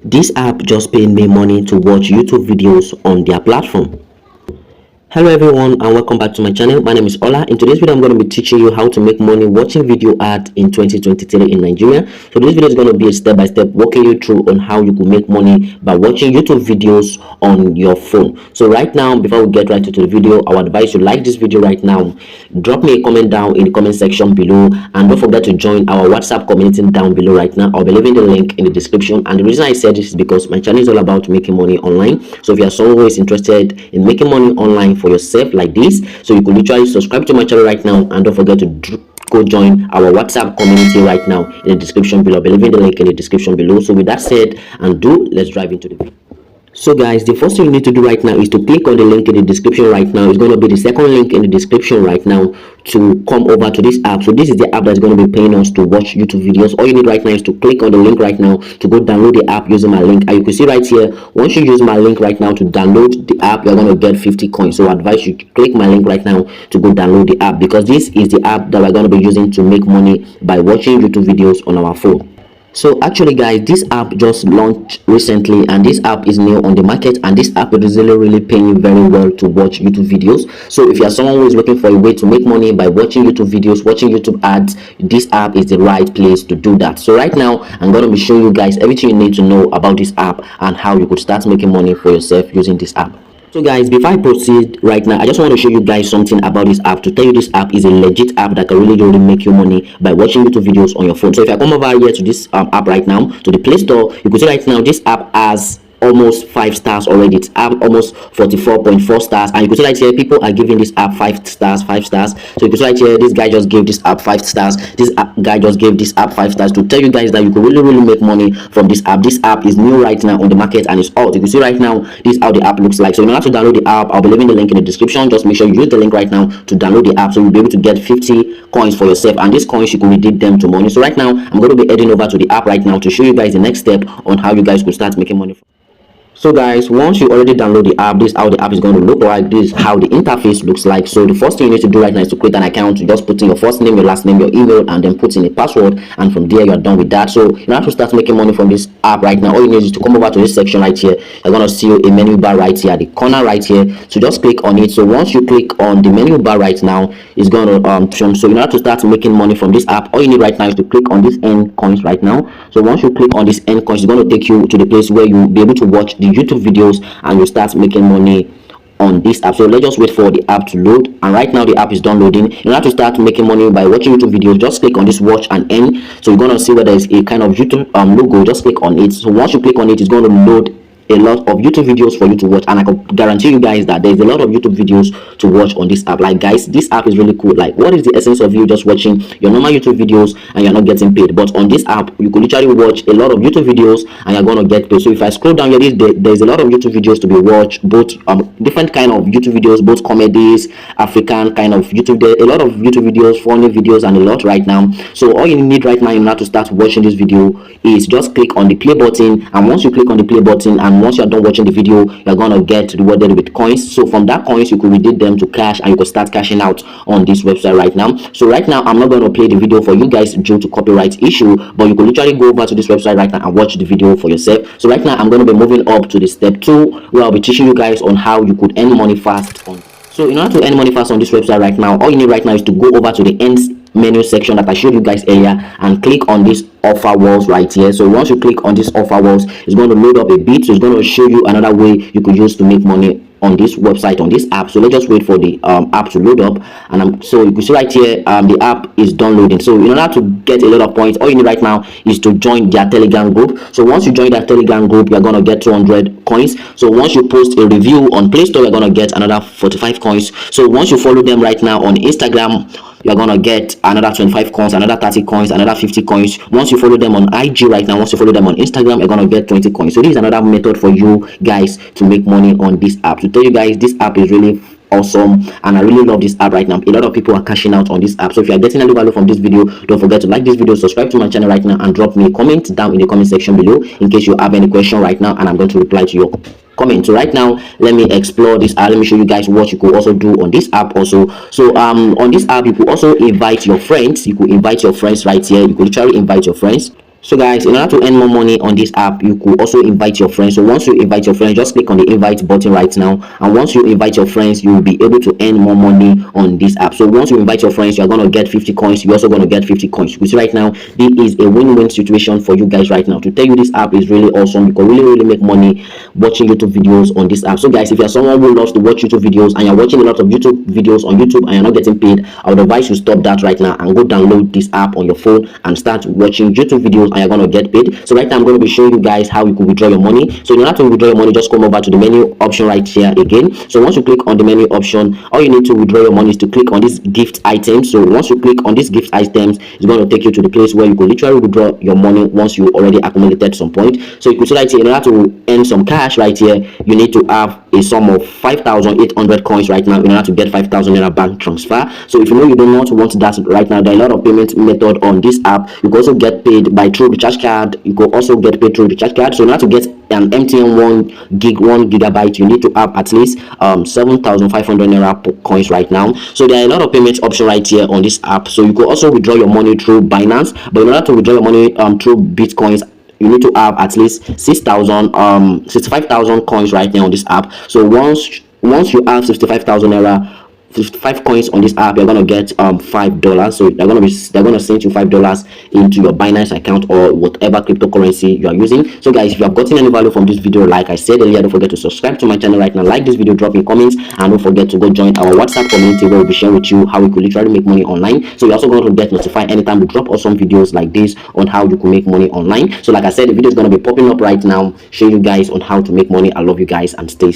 This app just paid me money to watch YouTube videos on their platform. Hello everyone and welcome back to my channel. My name is Ola. In today's video I'm going to be teaching you how to make money watching video ads in 2023 in Nigeria. So this video is going to be a step-by-step walking you through on how you can make money by watching YouTube videos on your phone. So right now, before we get right into the video, I would advise you like this video right now. Drop me a comment down in the comment section below, and don't forget to join our WhatsApp community down below right now. I'll be leaving the link in the description. And the reason I said this is because my channel is all about making money online. So if you are someone who is interested in making money online for yourself like this, so you can literally subscribe to my channel right now, and don't forget to go join our WhatsApp community right now in the description below. I'll be leaving the link in the description below. So with that said and let's dive into the video. So guys, the first thing you need to do right now is to click on the link in the description right now. It's going to be the second link in the description right now to come over to this app. So this is the app that's going to be paying us to watch YouTube videos. All you need right now is to click on the link right now to go download the app using my link. And you can see right here, once you use my link right now to download the app, you're going to get 50 coins. So I advise you to click my link right now to go download the app, because this is the app that we're going to be using to make money by watching YouTube videos on our phone. So actually guys, this app just launched recently, and this app is new on the market, and this app is really paying you very well to watch YouTube videos. So if you are someone who is looking for a way to make money by watching YouTube videos, watching YouTube ads, this app is the right place to do that. So right now I'm going to be showing you guys everything you need to know about this app and how you could start making money for yourself using this app. So guys, before I proceed right now, I just want to show you guys something about this app, to tell you this app is a legit app that can really make you money by watching YouTube videos on your phone. So if I come over here to this app right now, to the Play Store, you can see right now this app has almost 5 stars already. It's app almost 44.4 stars, and you can see right here people are giving this app 5 stars. So you can see right here, this guy just gave this app 5 stars. This guy just gave this app 5 stars, to tell you guys that you can really make money from this app. This app is new right now on the market and it's out. You can see right now this is how the app looks like. So in order to download the app, I'll be leaving the link in the description. Just make sure you use the link right now to download the app, so you'll be able to get 50 coins for yourself, and these coins you can redeem them to money. So right now I'm going to be heading over to the app right now to show you guys the next step on how you guys could start making money. So guys, once you already download the app, this is how the app is going to look like. This is how the interface looks like. So the first thing you need to do right now is to create an account. You just put in your first name, your last name, your email, and then put in a password, and from there you're done with that. So in order to start making money from this app right now, all you need is to come over to this section right here. You're going to see a menu bar right here at the corner right here. So just click on it. So once you click on the menu bar right now, it's going to so in order to start making money from this app, all you need right now is to click on this end coins right now. So once you click on this end coins, it's going to take you to the place where you'll be able to watch the YouTube videos and you start making money on this app. So let's just wait for the app to load, and right now the app is downloading. In order to start making money by watching YouTube videos, just click on this watch and end. So you're going to see where there is a kind of YouTube logo. Just click on it. So once you click on it, it's going to load a lot of YouTube videos for you to watch, and I can guarantee you guys that there's a lot of YouTube videos to watch on this app. Like guys, this app is really cool. Like, what is the essence of you just watching your normal YouTube videos and you're not getting paid? But on this app you could literally watch a lot of YouTube videos and you're going to get paid. So if I scroll down here, there's a lot of YouTube videos to be watched, both different kind of YouTube videos, both comedies, African kind of YouTube. There a lot of YouTube videos, funny videos, and a lot right now. So all you need right now in order to start watching this video is just click on the play button, and once you click on the play button and once you're done watching the video, you're gonna get rewarded with coins. So from that coins you could redeem them to cash, and you could start cashing out on this website right now. So right now I'm not going to play the video for you guys due to copyright issue, but you could literally go over to this website right now and watch the video for yourself. So right now I'm going to be moving up to the step 2, where I'll be teaching you guys on how you could earn money fast on. So in order to earn money fast on this website right now, all you need right now is to go over to the ends menu section that I showed you guys earlier and click on this offer walls right here. So once you click on this offer walls, it's going to load up a bit. So it's going to show you another way you could use to make money on this website, on this app. So let's just wait for the app to load up, and so you can see right here the app is downloading. So in order to get a lot of points, all you need right now is to join their Telegram group. So once you join that Telegram group, you're gonna get 200 coins. So once you post a review on Play Store, you're gonna get another 45 coins. So once you follow them right now on Instagram, you're gonna get another 25 coins, another 30 coins, another 50 coins. Once you follow them on IG right now, once you follow them on Instagram, you're gonna get 20 coins. So this is another method for you guys to make money on this app. To tell you guys, this app is really awesome, and I really love this app right now. A lot of people are cashing out on this app. So if you are getting any value from this video, don't forget to like this video, subscribe to my channel right now, and drop me a comment down in the comment section below in case you have any question right now, and I'm going to reply to your comment. So right now let me explore this app. Let me show you guys what you could also do on this app also. So on this app you could also invite your friends. You could invite your friends right here. You could literally invite your friends. So guys, in order to earn more money on this app, you could also invite your friends. So once you invite your friends, just click on the invite button right now, and once you invite your friends, you will be able to earn more money on this app. So once you invite your friends, you're going to get 50 coins. You're also going to get 50 coins. You see right now, this is a win-win situation for you guys right now. To tell you, this app is really awesome. You can really make money watching YouTube videos on this app. So guys, if you're someone who loves to watch YouTube videos and you're watching a lot of YouTube videos on YouTube and you're not getting paid, I would advise you stop that right now and go download this app on your phone and start watching YouTube videos, and you're going to get paid. So right now I'm going to be showing you guys how you can withdraw your money. So in order to withdraw your money, just come over to the menu option right here again. So once you click on the menu option, all you need to withdraw your money is to click on this gift items. So once you click on this gift items, it's going to take you to the place where you can literally withdraw your money once you already accumulated some point. So you can see right here, in order to earn some cash right here, you need to have a sum of 5,800 coins right now in order to get 5,000 naira bank transfer. So if you know you do not want that right now, there are a lot of payment method on this app. You can also get paid by through recharge card. You can also get paid through recharge card. So in order to get an MTN 1 gigabyte, you need to have at least 7,500 naira coins right now. So there are a lot of payment options right here on this app. So you can also withdraw your money through Binance, but in order to withdraw your money through Bitcoins, you need to have at least 65,000 coins right now on this app. So once you have 65,000 naira, 55 coins on this app, you're gonna get $5. So they're gonna send you $5 into your Binance account or whatever cryptocurrency you are using. So guys, if you have gotten any value from this video, like I said earlier, don't forget to subscribe to my channel right now, like this video, drop in comments, and don't forget to go join our WhatsApp community where we'll be sharing with you how you could literally make money online. So you're also going to get notified anytime we drop awesome videos like this on how you can make money online. So like I said, the video is going to be popping up right now, showing you guys on how to make money. I love you guys, and stay safe.